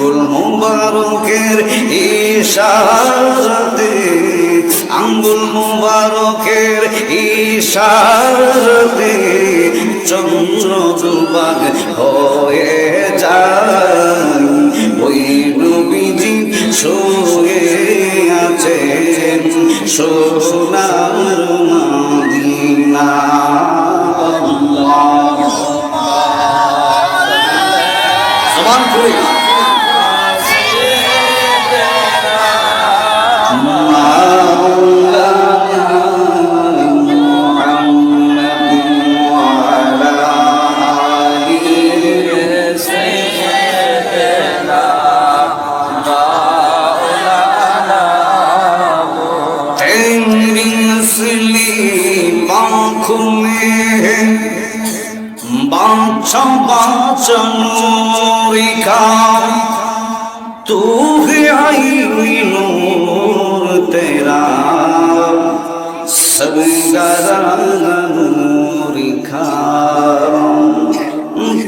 আঙ্গুল মুবারকের ইশারাতে, আঙ্গুল মুবারকের ইশারাতে চন্দ্র দুবাগ হয়ে যায়। ওই নবীজি শুয়ে আছেন সোনার মদিনা। সমান করে बाँचा बाँचा नूरी का तू है आई नूर तेरा सब नूरी का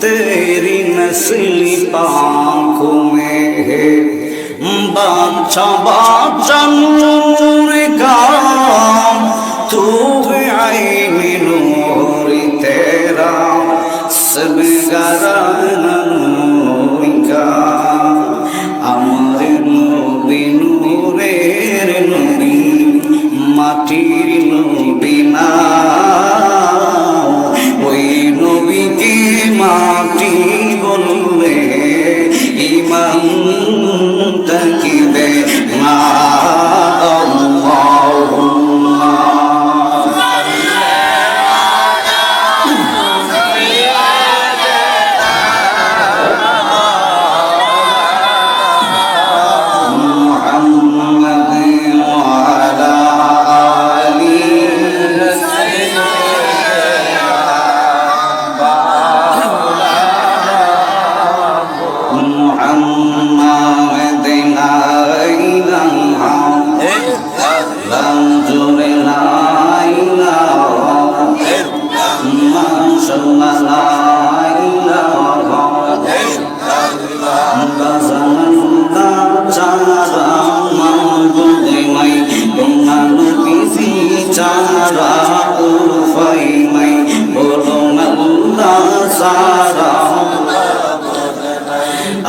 तेरी नस्ली पाँखों में है बाँचा बाँचा नूरी का तू है आई नूर तेरा सब गारानिका আমার নবী নূরের নবী মাটির নবী না ওই নবীকে মাটি বললে ঈমান থাকিবে না।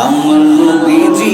আমার নবীজি